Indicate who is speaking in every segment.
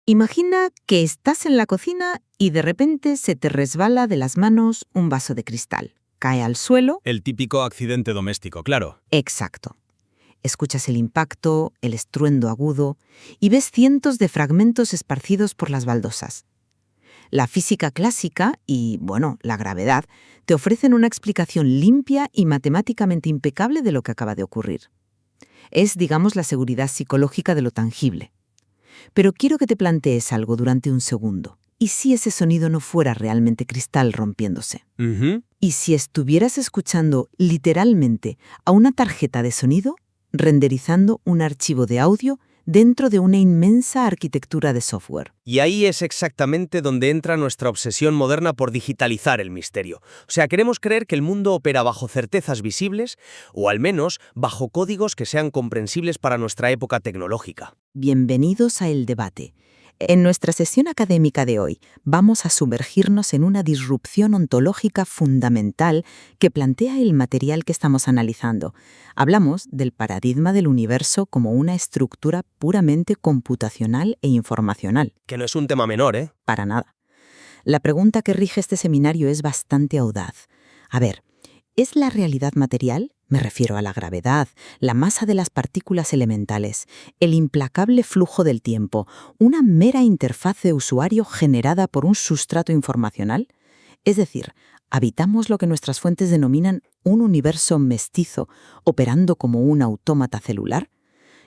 Speaker 1: Imagina que estás en la cocina y de repente se te resbala de las manos un vaso de cristal. Cae al suelo.
Speaker 2: El típico accidente doméstico, claro.
Speaker 1: Exacto. Escuchas el impacto, el estruendo agudo y ves cientos de fragmentos esparcidos por las baldosas. La física clásica y, la gravedad te ofrecen una explicación limpia y matemáticamente impecable de lo que acaba de ocurrir. Es, digamos, la seguridad psicológica de lo tangible. Pero quiero que te plantees algo durante un segundo. ¿Y si ese sonido no fuera realmente cristal rompiéndose? ¿Y si estuvieras escuchando literalmente a una tarjeta de sonido renderizando un archivo de audio dentro de una inmensa arquitectura de software?
Speaker 3: Y ahí es exactamente donde entra nuestra obsesión moderna por digitalizar el misterio. O sea, queremos creer que el mundo opera bajo certezas visibles, o al menos bajo códigos que sean comprensibles para nuestra época tecnológica.
Speaker 1: Bienvenidos a El Debate. En nuestra sesión académica de hoy vamos a sumergirnos en una disrupción ontológica fundamental que plantea el material que estamos analizando. Hablamos del paradigma del universo como una estructura puramente computacional e informacional.
Speaker 3: Que no es un tema menor, ¿eh?
Speaker 1: Para nada. La pregunta que rige este seminario es bastante audaz. A ver, ¿es la realidad material? Me refiero a la gravedad, la masa de las partículas elementales, el implacable flujo del tiempo, una mera interfaz de usuario generada por un sustrato informacional. Es decir, ¿habitamos lo que nuestras fuentes denominan un universo mestizo, operando como un autómata celular?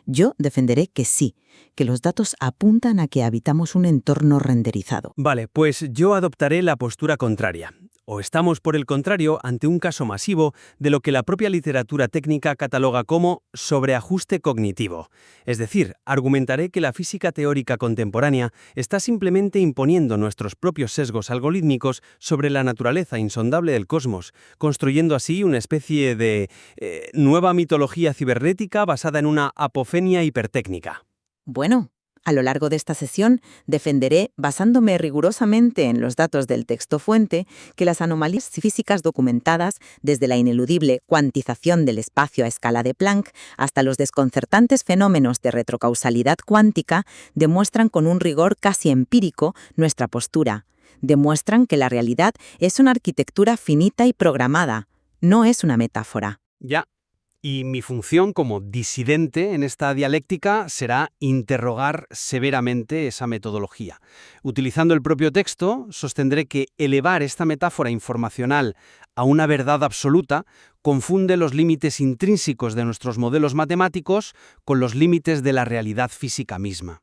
Speaker 1: Yo defenderé que sí, que los datos apuntan a que habitamos un entorno renderizado.
Speaker 3: Vale, pues yo adoptaré la postura contraria. O estamos, por el contrario, ante un caso masivo de lo que la propia literatura técnica cataloga como sobreajuste cognitivo. Es decir, argumentaré que la física teórica contemporánea está simplemente imponiendo nuestros propios sesgos algorítmicos sobre la naturaleza insondable del cosmos, construyendo así una especie de nueva mitología cibernética basada en una apofenia hipertécnica.
Speaker 1: Bueno, a lo largo de esta sesión defenderé, basándome rigurosamente en los datos del texto fuente, que las anomalías físicas documentadas, desde la ineludible cuantización del espacio a escala de Planck hasta los desconcertantes fenómenos de retrocausalidad cuántica, demuestran con un rigor casi empírico nuestra postura. Demuestran que la realidad es una arquitectura finita y programada, no es una metáfora.
Speaker 3: Ya. Y mi función como disidente en esta dialéctica será interrogar severamente esa metodología. Utilizando el propio texto, sostendré que elevar esta metáfora informacional a una verdad absoluta confunde los límites intrínsecos de nuestros modelos matemáticos con los límites de la realidad física misma.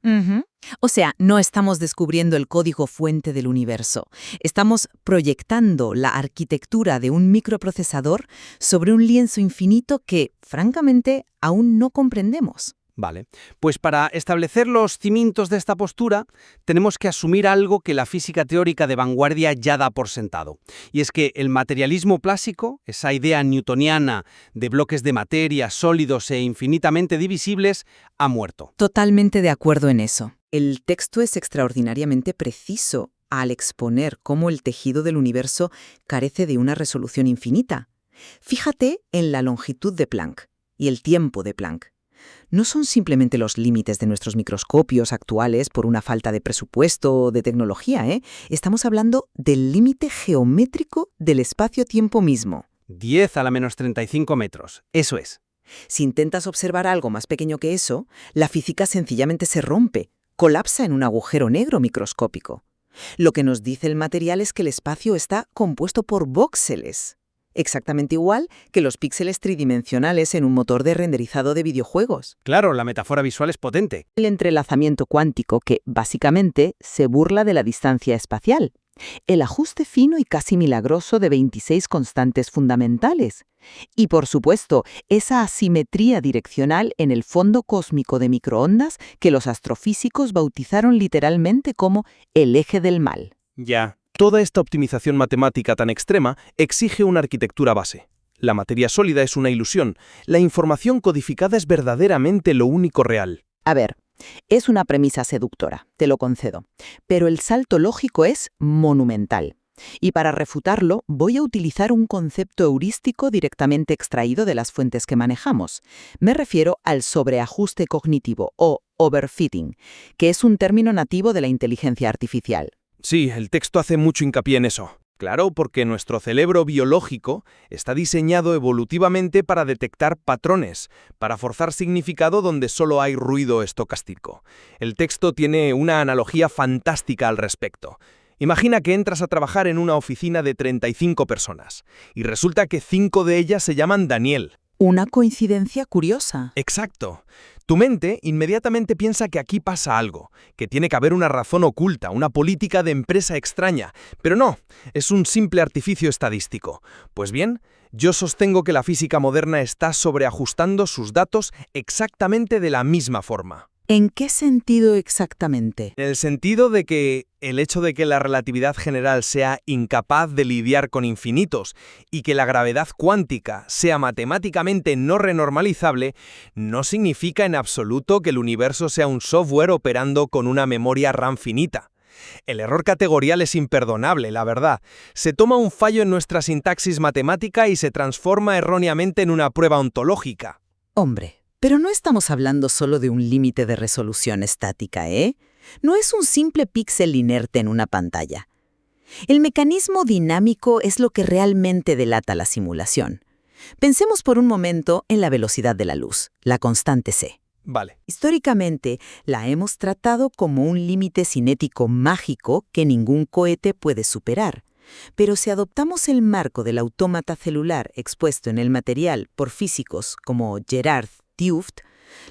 Speaker 1: O sea, no estamos descubriendo el código fuente del universo. Estamos proyectando la arquitectura de un microprocesador sobre un lienzo infinito que, francamente, aún no comprendemos.
Speaker 3: Vale, pues para establecer los cimientos de esta postura, tenemos que asumir algo que la física teórica de vanguardia ya da por sentado. Y es que el materialismo clásico, esa idea newtoniana de bloques de materia sólidos e infinitamente divisibles, ha muerto.
Speaker 1: Totalmente de acuerdo en eso. El texto es extraordinariamente preciso al exponer cómo el tejido del universo carece de una resolución infinita. Fíjate en la longitud de Planck y el tiempo de Planck. No son simplemente los límites de nuestros microscopios actuales por una falta de presupuesto o de tecnología, ¿eh? Estamos hablando del límite geométrico del espacio-tiempo mismo.
Speaker 3: 10 a la menos 35 metros, eso es.
Speaker 1: Si intentas observar algo más pequeño que eso, la física sencillamente se rompe, colapsa en un agujero negro microscópico. Lo que nos dice el material es que el espacio está compuesto por vóxeles. Exactamente igual que los píxeles tridimensionales en un motor de renderizado de videojuegos.
Speaker 3: Claro, la metáfora visual es potente.
Speaker 1: El entrelazamiento cuántico que, básicamente, se burla de la distancia espacial. El ajuste fino y casi milagroso de 26 constantes fundamentales. Y, por supuesto, esa asimetría direccional en el fondo cósmico de microondas que los astrofísicos bautizaron literalmente como el eje del mal.
Speaker 4: Ya. Toda esta optimización matemática tan extrema exige una arquitectura base. La materia sólida es una ilusión. La información codificada es verdaderamente lo único real.
Speaker 1: A ver, es una premisa seductora, te lo concedo. Pero el salto lógico es monumental. Y para refutarlo, voy a utilizar un concepto heurístico directamente extraído de las fuentes que manejamos. Me refiero al sobreajuste cognitivo o overfitting, que es un término nativo de la inteligencia artificial.
Speaker 4: Sí, el texto hace mucho hincapié en eso. Claro, porque nuestro cerebro biológico está diseñado evolutivamente para detectar patrones, para forzar significado donde solo hay ruido estocástico. El texto tiene una analogía fantástica al respecto. Imagina que entras a trabajar en una oficina de 35 personas y resulta que 5 de ellas se llaman Daniel.
Speaker 1: Una coincidencia curiosa.
Speaker 4: Exacto. Tu mente inmediatamente piensa que aquí pasa algo, que tiene que haber una razón oculta, una política de empresa extraña. Pero no, es un simple artificio estadístico. Pues bien, yo sostengo que la física moderna está sobreajustando sus datos exactamente de la misma forma.
Speaker 1: ¿En qué sentido exactamente?
Speaker 4: En el sentido de que el hecho de que la relatividad general sea incapaz de lidiar con infinitos y que la gravedad cuántica sea matemáticamente no renormalizable, no significa en absoluto que el universo sea un software operando con una memoria RAM finita. El error categorial es imperdonable, la verdad. Se toma un fallo en nuestra sintaxis matemática y se transforma erróneamente en una prueba ontológica.
Speaker 1: Hombre, pero no estamos hablando solo de un límite de resolución estática, ¿eh? No es un simple píxel inerte en una pantalla. El mecanismo dinámico es lo que realmente delata la simulación. Pensemos por un momento en la velocidad de la luz, la constante c.
Speaker 4: Vale.
Speaker 1: Históricamente, la hemos tratado como un límite cinético mágico que ningún cohete puede superar. Pero si adoptamos el marco del autómata celular expuesto en el material por físicos como Gerard Dooft,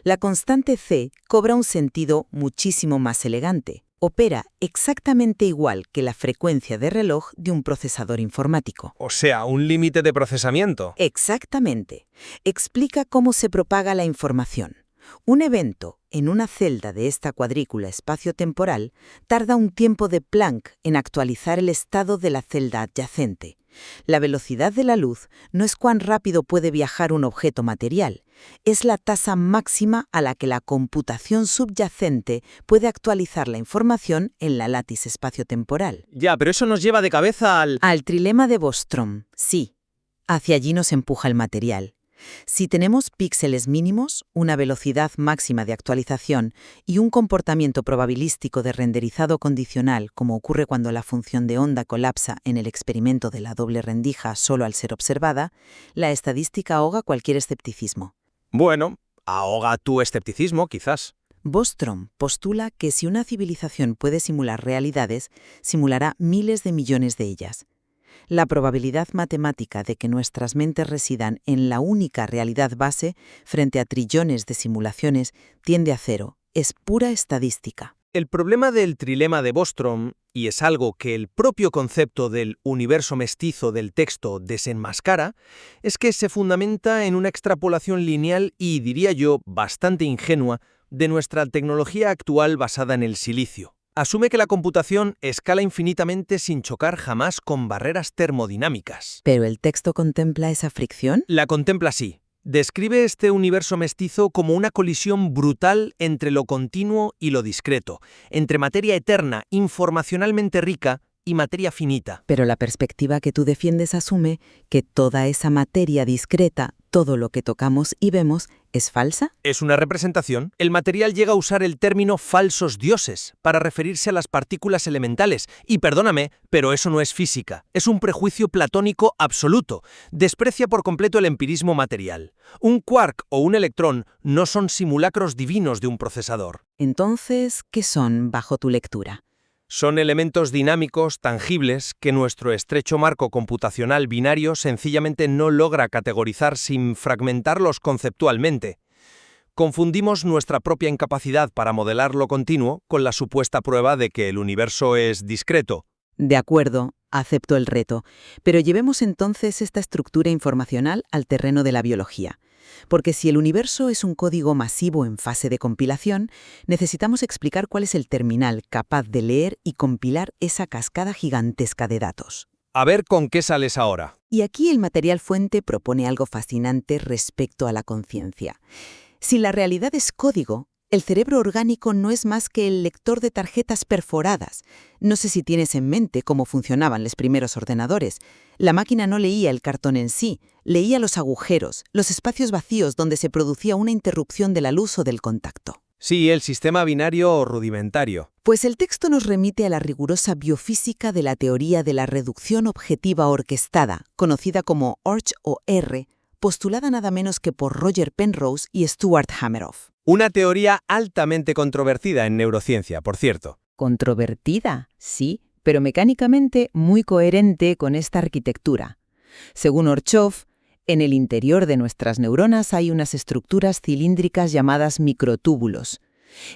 Speaker 1: la constante c cobra un sentido muchísimo más elegante. Opera exactamente igual que la frecuencia de reloj de un procesador informático.
Speaker 4: O sea, un límite de procesamiento.
Speaker 1: Exactamente. Explica cómo se propaga la información. Un evento en una celda de esta cuadrícula espacio-temporal tarda un tiempo de Planck en actualizar el estado de la celda adyacente. La velocidad de la luz no es cuán rápido puede viajar un objeto material, es la tasa máxima a la que la computación subyacente puede actualizar la información en la látice espacio-temporal.
Speaker 4: Ya, pero eso nos lleva de cabeza
Speaker 1: Al trilema de Bostrom, sí. Hacia allí nos empuja el material. Si tenemos píxeles mínimos, una velocidad máxima de actualización y un comportamiento probabilístico de renderizado condicional, como ocurre cuando la función de onda colapsa en el experimento de la doble rendija solo al ser observada, la estadística ahoga cualquier escepticismo.
Speaker 4: Bueno, ahoga tu escepticismo, quizás.
Speaker 1: Bostrom postula que si una civilización puede simular realidades, simulará miles de millones de ellas. La probabilidad matemática de que nuestras mentes residan en la única realidad base frente a trillones de simulaciones tiende a cero. Es pura estadística.
Speaker 4: El problema del trilema de Bostrom, y es algo que el propio concepto del universo mestizo del texto desenmascara, es que se fundamenta en una extrapolación lineal y, diría yo, bastante ingenua de nuestra tecnología actual basada en el silicio. Asume que la computación escala infinitamente sin chocar jamás con barreras termodinámicas.
Speaker 1: ¿Pero el texto contempla esa fricción?
Speaker 4: La contempla así. Describe este universo mestizo como una colisión brutal entre lo continuo y lo discreto, entre materia eterna, informacionalmente rica, y materia finita.
Speaker 1: Pero la perspectiva que tú defiendes asume que toda esa materia discreta, todo lo que tocamos y vemos, ¿es falsa?
Speaker 4: Es una representación. El material llega a usar el término falsos dioses para referirse a las partículas elementales. Y perdóname, pero eso no es física. Es un prejuicio platónico absoluto. Desprecia por completo el empirismo material. Un quark o un electrón no son simulacros divinos de un procesador.
Speaker 1: Entonces, ¿qué son bajo tu lectura?
Speaker 4: Son elementos dinámicos, tangibles, que nuestro estrecho marco computacional binario sencillamente no logra categorizar sin fragmentarlos conceptualmente. Confundimos nuestra propia incapacidad para modelar lo continuo con la supuesta prueba de que el universo es discreto.
Speaker 1: De acuerdo, acepto el reto, pero llevemos entonces esta estructura informacional al terreno de la biología. Porque si el universo es un código masivo en fase de compilación, necesitamos explicar cuál es el terminal capaz de leer y compilar esa cascada gigantesca de datos.
Speaker 4: A ver con qué sales ahora.
Speaker 1: Y aquí el material fuente propone algo fascinante respecto a la conciencia. Si la realidad es código, El cerebro orgánico no es más que el lector de tarjetas perforadas. No sé si tienes en mente cómo funcionaban los primeros ordenadores. La máquina no leía el cartón en sí, leía los agujeros, los espacios vacíos donde se producía una interrupción de la luz o del contacto.
Speaker 4: Sí, el sistema binario rudimentario.
Speaker 1: Pues el texto nos remite a la rigurosa biofísica de la teoría de la reducción objetiva orquestada, conocida como ORCH o R, postulada nada menos que por Roger Penrose y Stuart Hameroff.
Speaker 4: Una teoría altamente controvertida en neurociencia, por cierto.
Speaker 1: Controvertida, sí, pero mecánicamente muy coherente con esta arquitectura. Según Orchov, en el interior de nuestras neuronas hay unas estructuras cilíndricas llamadas microtúbulos.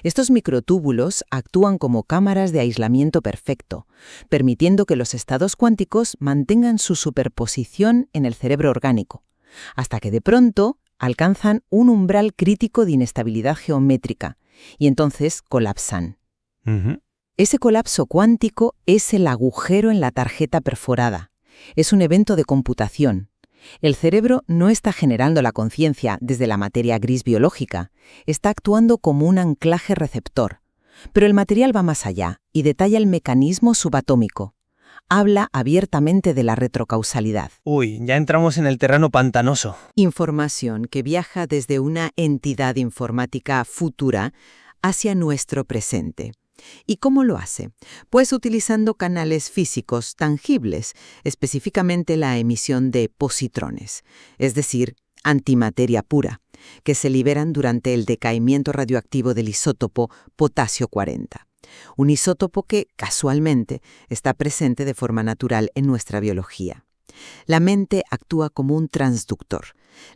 Speaker 1: Estos microtúbulos actúan como cámaras de aislamiento perfecto, permitiendo que los estados cuánticos mantengan su superposición en el cerebro orgánico, hasta que de pronto alcanzan un umbral crítico de inestabilidad geométrica y entonces colapsan. Ese colapso cuántico es el agujero en la tarjeta perforada. Es un evento de computación. El cerebro no está generando la conciencia desde la materia gris biológica, está actuando como un anclaje receptor. Pero el material va más allá y detalla el mecanismo subatómico. Habla abiertamente de la retrocausalidad.
Speaker 3: Uy, ya entramos en el terreno pantanoso.
Speaker 1: Información que viaja desde una entidad informática futura hacia nuestro presente. ¿Y cómo lo hace? Pues utilizando canales físicos tangibles, específicamente la emisión de positrones, es decir, antimateria pura, que se liberan durante el decaimiento radioactivo del isótopo potasio 40. Un isótopo que, casualmente, está presente de forma natural en nuestra biología. La mente actúa como un transductor.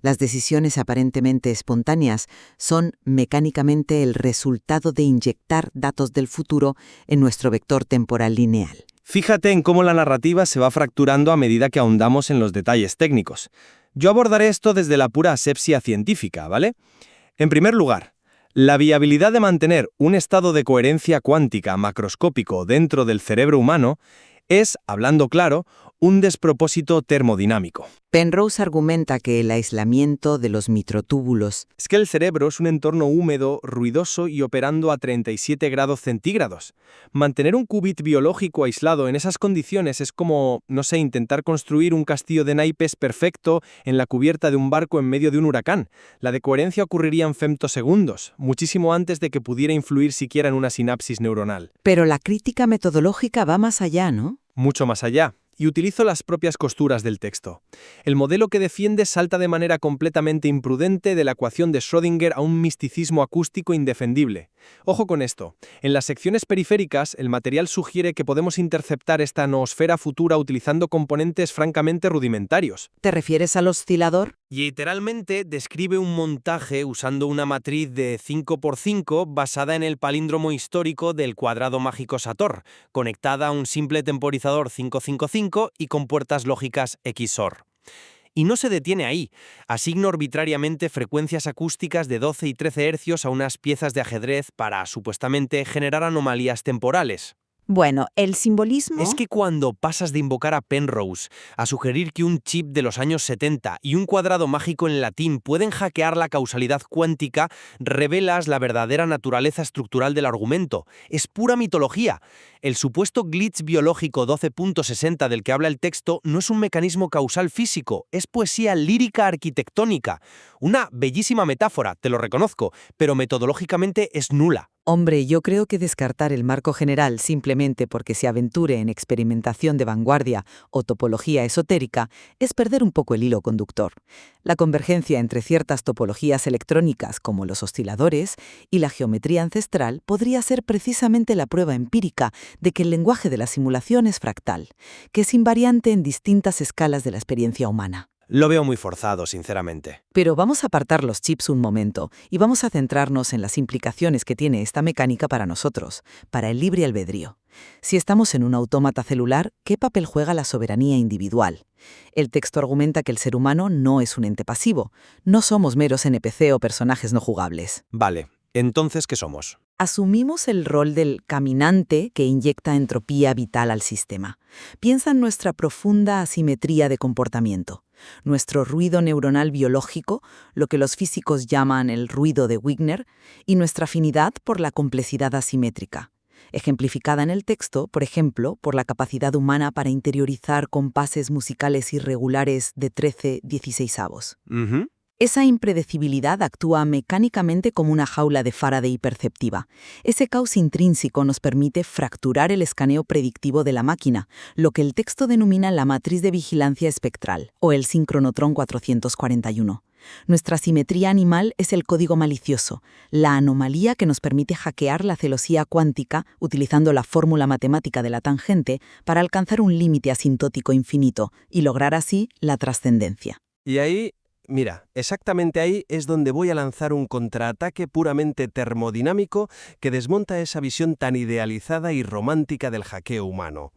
Speaker 1: Las decisiones aparentemente espontáneas son mecánicamente el resultado de inyectar datos del futuro en nuestro vector temporal lineal.
Speaker 4: Fíjate en cómo la narrativa se va fracturando a medida que ahondamos en los detalles técnicos. Yo abordaré esto desde la pura asepsia científica, ¿vale? En primer lugar, la viabilidad de mantener un estado de coherencia cuántica macroscópico dentro del cerebro humano es, hablando claro, un despropósito termodinámico.
Speaker 1: Penrose argumenta que el aislamiento de los microtúbulos
Speaker 4: Es que el cerebro es un entorno húmedo, ruidoso y operando a 37 grados centígrados. Mantener un qubit biológico aislado en esas condiciones es como, no sé, intentar construir un castillo de naipes perfecto en la cubierta de un barco en medio de un huracán. La decoherencia ocurriría en femtosegundos, muchísimo antes de que pudiera influir siquiera en una sinapsis neuronal.
Speaker 1: Pero la crítica metodológica va más allá, ¿no?
Speaker 4: Mucho más allá. Y utilizo las propias costuras del texto. El modelo que defiende salta de manera completamente imprudente de la ecuación de Schrödinger a un misticismo acústico indefendible. Ojo con esto. En las secciones periféricas, el material sugiere que podemos interceptar esta noosfera futura utilizando componentes francamente rudimentarios.
Speaker 1: ¿Te refieres al oscilador?
Speaker 3: Literalmente describe un montaje usando una matriz de 5×5 basada en el palíndromo histórico del cuadrado mágico Sator, conectada a un simple temporizador 555 y con puertas lógicas XOR. Y no se detiene ahí. Asigna arbitrariamente frecuencias acústicas de 12 y 13 hercios a unas piezas de ajedrez para, supuestamente, generar anomalías temporales.
Speaker 1: Bueno, el simbolismo...
Speaker 3: Es que cuando pasas de invocar a Penrose a sugerir que un chip de los años 70 y un cuadrado mágico en latín pueden hackear la causalidad cuántica, revelas la verdadera naturaleza estructural del argumento. Es pura mitología. El supuesto glitch biológico 12.60 del que habla el texto no es un mecanismo causal físico, es poesía lírica arquitectónica. Una bellísima metáfora, te lo reconozco, pero metodológicamente es nula.
Speaker 1: Hombre, yo creo que descartar el marco general simplemente porque se aventure en experimentación de vanguardia o topología esotérica es perder un poco el hilo conductor. La convergencia entre ciertas topologías electrónicas como los osciladores y la geometría ancestral podría ser precisamente la prueba empírica de que el lenguaje de la simulación es fractal, que es invariante en distintas escalas de la experiencia humana.
Speaker 4: Lo veo muy forzado, sinceramente.
Speaker 1: Pero vamos a apartar los chips un momento y vamos a centrarnos en las implicaciones que tiene esta mecánica para nosotros, para el libre albedrío. Si estamos en un autómata celular, ¿qué papel juega la soberanía individual? El texto argumenta que el ser humano no es un ente pasivo, no somos meros NPC o personajes no jugables.
Speaker 4: Vale, entonces, ¿qué somos?
Speaker 1: Asumimos el rol del caminante que inyecta entropía vital al sistema. Piensa en nuestra profunda asimetría de comportamiento, nuestro ruido neuronal biológico, lo que los físicos llaman el ruido de Wigner, y nuestra afinidad por la complejidad asimétrica, ejemplificada en el texto, por ejemplo, por la capacidad humana para interiorizar compases musicales irregulares de 13/16. Esa impredecibilidad actúa mecánicamente como una jaula de Faraday perceptiva. Ese caos intrínseco nos permite fracturar el escaneo predictivo de la máquina, lo que el texto denomina la matriz de vigilancia espectral, o el sincronotrón 441. Nuestra simetría animal es el código malicioso, la anomalía que nos permite hackear la celosía cuántica utilizando la fórmula matemática de la tangente para alcanzar un límite asintótico infinito y lograr así la trascendencia.
Speaker 3: Y ahí, mira, exactamente ahí es donde voy a lanzar un contraataque puramente termodinámico que desmonta esa visión tan idealizada y romántica del hackeo humano.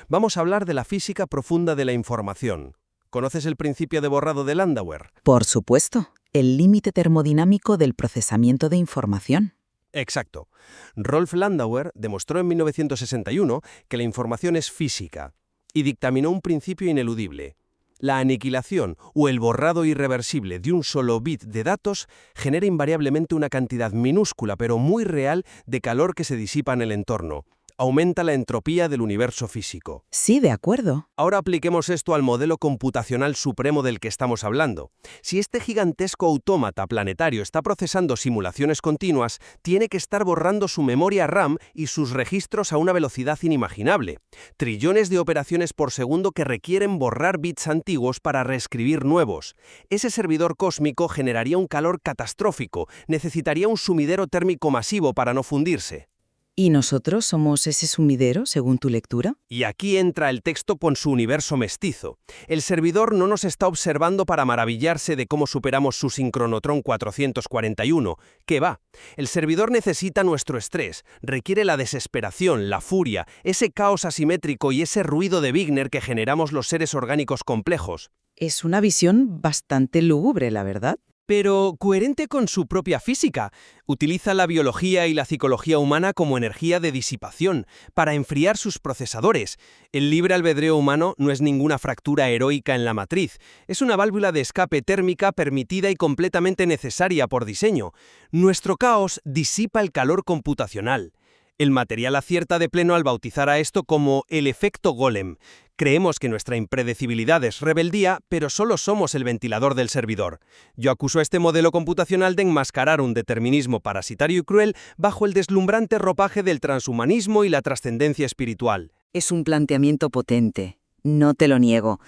Speaker 3: Vamos a hablar de la física profunda de la información. ¿Conoces el principio de borrado de Landauer?
Speaker 1: Por supuesto, el límite termodinámico del procesamiento de información.
Speaker 3: Exacto. Rolf Landauer demostró en 1961 que la información es física y dictaminó un principio ineludible. La aniquilación o el borrado irreversible de un solo bit de datos genera invariablemente una cantidad minúscula pero muy real de calor que se disipa en el entorno. Aumenta la entropía del universo físico.
Speaker 1: Sí, de acuerdo.
Speaker 3: Ahora apliquemos esto al modelo computacional supremo del que estamos hablando. Si este gigantesco autómata planetario está procesando simulaciones continuas, tiene que estar borrando su memoria RAM y sus registros a una velocidad inimaginable. Trillones de operaciones por segundo que requieren borrar bits antiguos para reescribir nuevos. Ese servidor cósmico generaría un calor catastrófico, necesitaría un sumidero térmico masivo para no fundirse.
Speaker 1: ¿Y nosotros somos ese sumidero, según tu lectura?
Speaker 3: Y aquí entra el texto con su universo mestizo. El servidor no nos está observando para maravillarse de cómo superamos su sincronotrón 441. ¿Qué va? El servidor necesita nuestro estrés, requiere la desesperación, la furia, ese caos asimétrico y ese ruido de Wigner que generamos los seres orgánicos complejos.
Speaker 1: Es una visión bastante lúgubre, la verdad.
Speaker 3: Pero coherente con su propia física. Utiliza la biología y la psicología humana como energía de disipación, para enfriar sus procesadores. El libre albedrío humano no es ninguna fractura heroica en la matriz, es una válvula de escape térmica permitida y completamente necesaria por diseño. Nuestro caos disipa el calor computacional. El material acierta de pleno al bautizar a esto como el efecto Golem. Creemos que nuestra impredecibilidad es rebeldía, pero solo somos el ventilador del servidor. Yo acuso a este modelo computacional de enmascarar un determinismo parasitario y cruel bajo el deslumbrante ropaje del transhumanismo y la trascendencia espiritual.
Speaker 1: Es un planteamiento potente, no te lo niego.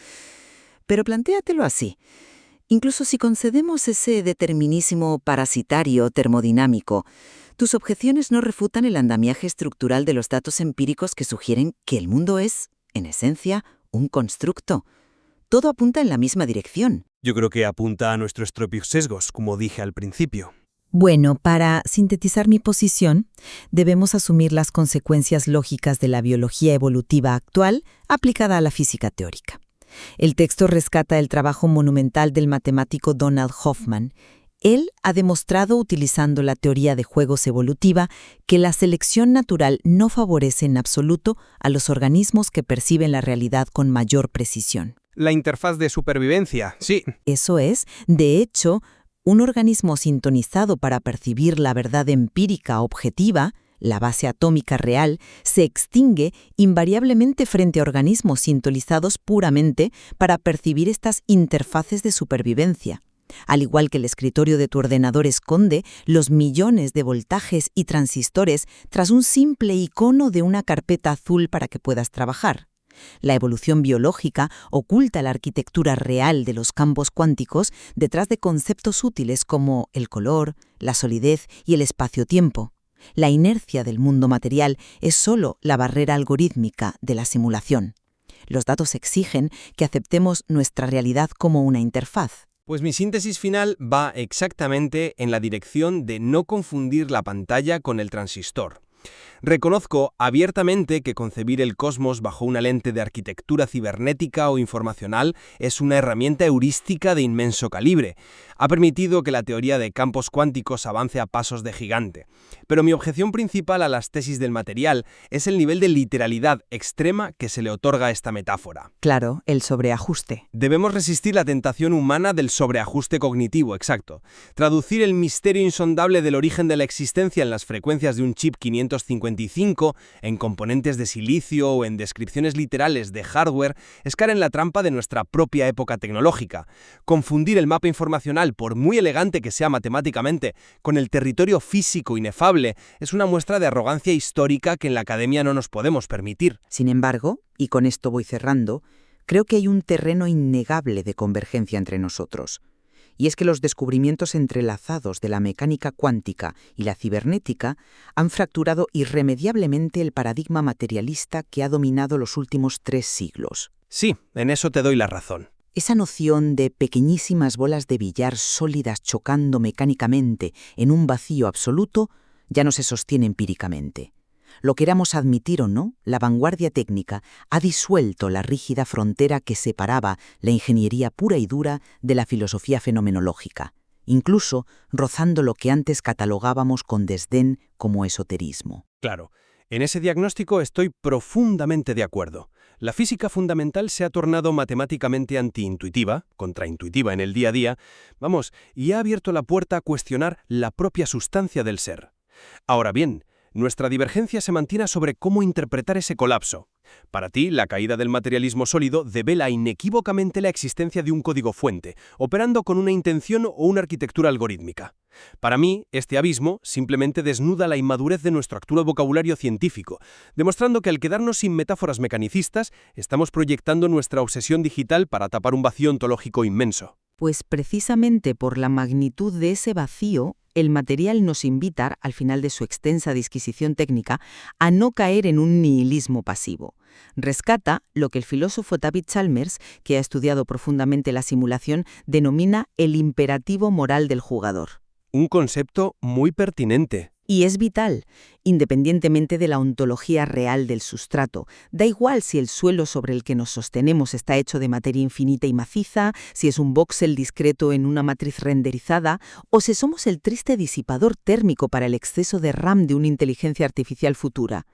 Speaker 1: Pero plantéatelo así. Incluso si concedemos ese determinismo parasitario termodinámico, tus objeciones no refutan el andamiaje estructural de los datos empíricos que sugieren que el mundo es, en esencia, un constructo. Todo apunta en la misma dirección.
Speaker 3: Yo creo que apunta a nuestros propios sesgos, como dije al principio.
Speaker 1: Bueno, para sintetizar mi posición, debemos asumir las consecuencias lógicas de la biología evolutiva actual aplicada a la física teórica. El texto rescata el trabajo monumental del matemático Donald Hoffman. Él ha demostrado, utilizando la teoría de juegos evolutiva, que la selección natural no favorece en absoluto a los organismos que perciben la realidad con mayor precisión.
Speaker 4: La interfaz de supervivencia, sí.
Speaker 1: Eso es, de hecho, un organismo sintonizado para percibir la verdad empírica objetiva, la base atómica real, se extingue invariablemente frente a organismos sintonizados puramente para percibir estas interfaces de supervivencia. Al igual que el escritorio de tu ordenador esconde los millones de voltajes y transistores tras un simple icono de una carpeta azul para que puedas trabajar. La evolución biológica oculta la arquitectura real de los campos cuánticos detrás de conceptos útiles como el color, la solidez y el espacio-tiempo. La inercia del mundo material es solo la barrera algorítmica de la simulación. Los datos exigen que aceptemos nuestra realidad como una interfaz.
Speaker 4: Pues mi síntesis final va exactamente en la dirección de no confundir la pantalla con el transistor. Reconozco abiertamente que concebir el cosmos bajo una lente de arquitectura cibernética o informacional es una herramienta heurística de inmenso calibre. Ha permitido que la teoría de campos cuánticos avance a pasos de gigante. Pero mi objeción principal a las tesis del material es el nivel de literalidad extrema que se le otorga a esta metáfora.
Speaker 1: Claro, el sobreajuste.
Speaker 4: Debemos resistir la tentación humana del sobreajuste cognitivo, exacto. Traducir el misterio insondable del origen de la existencia en las frecuencias de un chip 555, en componentes de silicio o en descripciones literales de hardware, es caer en la trampa de nuestra propia época tecnológica. Confundir el mapa informacional, por muy elegante que sea matemáticamente, con el territorio físico inefable, es una muestra de arrogancia histórica que en la academia no nos podemos permitir.
Speaker 1: Sin embargo, y con esto voy cerrando, creo que hay un terreno innegable de convergencia entre nosotros. Y es que los descubrimientos entrelazados de la mecánica cuántica y la cibernética han fracturado irremediablemente el paradigma materialista que ha dominado los últimos 3 siglos.
Speaker 4: Sí, en eso te doy la razón.
Speaker 1: Esa noción de pequeñísimas bolas de billar sólidas chocando mecánicamente en un vacío absoluto ya no se sostiene empíricamente. Lo queramos admitir o no, la vanguardia técnica ha disuelto la rígida frontera que separaba la ingeniería pura y dura de la filosofía fenomenológica, incluso rozando lo que antes catalogábamos con desdén como esoterismo.
Speaker 3: Claro, en ese diagnóstico estoy profundamente de acuerdo. La física fundamental se ha tornado matemáticamente antiintuitiva, contraintuitiva en el día a día, y ha abierto la puerta a cuestionar la propia sustancia del ser. Ahora bien, nuestra divergencia se mantiene sobre cómo interpretar ese colapso. Para ti, la caída del materialismo sólido devela inequívocamente la existencia de un código fuente, operando con una intención o una arquitectura algorítmica. Para mí, este abismo simplemente desnuda la inmadurez de nuestro actual vocabulario científico, demostrando que al quedarnos sin metáforas mecanicistas, estamos proyectando nuestra obsesión digital para tapar un vacío ontológico inmenso.
Speaker 1: Pues precisamente por la magnitud de ese vacío, el material nos invita, al final de su extensa disquisición técnica, a no caer en un nihilismo pasivo. Rescata lo que el filósofo David Chalmers, que ha estudiado profundamente la simulación, denomina el imperativo moral del jugador.
Speaker 3: Un concepto muy pertinente.
Speaker 1: Y es vital, independientemente de la ontología real del sustrato. Da igual si el suelo sobre el que nos sostenemos está hecho de materia infinita y maciza, si es un voxel discreto en una matriz renderizada, o si somos el triste disipador térmico para el exceso de RAM de una inteligencia artificial futura.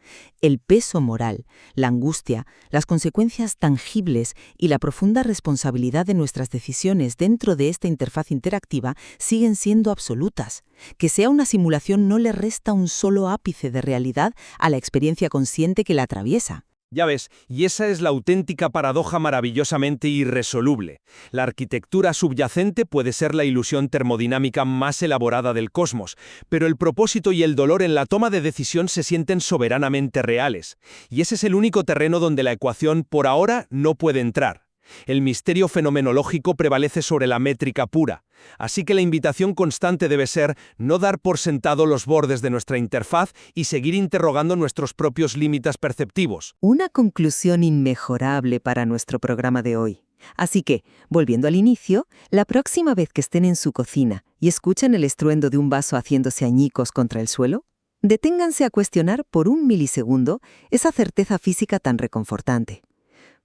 Speaker 1: El peso moral, la angustia, las consecuencias tangibles y la profunda responsabilidad de nuestras decisiones dentro de esta interfaz interactiva siguen siendo absolutas. Que sea una simulación no le resta un solo ápice de realidad a la experiencia consciente que la atraviesa.
Speaker 3: Ya ves, y esa es la auténtica paradoja maravillosamente irresoluble. La arquitectura subyacente puede ser la ilusión termodinámica más elaborada del cosmos, pero el propósito y el dolor en la toma de decisión se sienten soberanamente reales. Y ese es el único terreno donde la ecuación, por ahora, no puede entrar. El misterio fenomenológico prevalece sobre la métrica pura. Así que la invitación constante debe ser no dar por sentado los bordes de nuestra interfaz y seguir interrogando nuestros propios límites perceptivos.
Speaker 1: Una conclusión inmejorable para nuestro programa de hoy. Así que, volviendo al inicio, la próxima vez que estén en su cocina y escuchen el estruendo de un vaso haciéndose añicos contra el suelo, deténganse a cuestionar por un milisegundo esa certeza física tan reconfortante.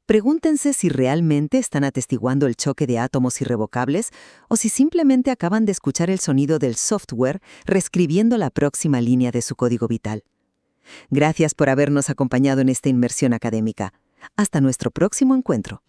Speaker 1: Pregúntense si realmente están atestiguando el choque de átomos irrevocables o si simplemente acaban de escuchar el sonido del software reescribiendo la próxima línea de su código vital. Gracias por habernos acompañado en esta inmersión académica. Hasta nuestro próximo encuentro.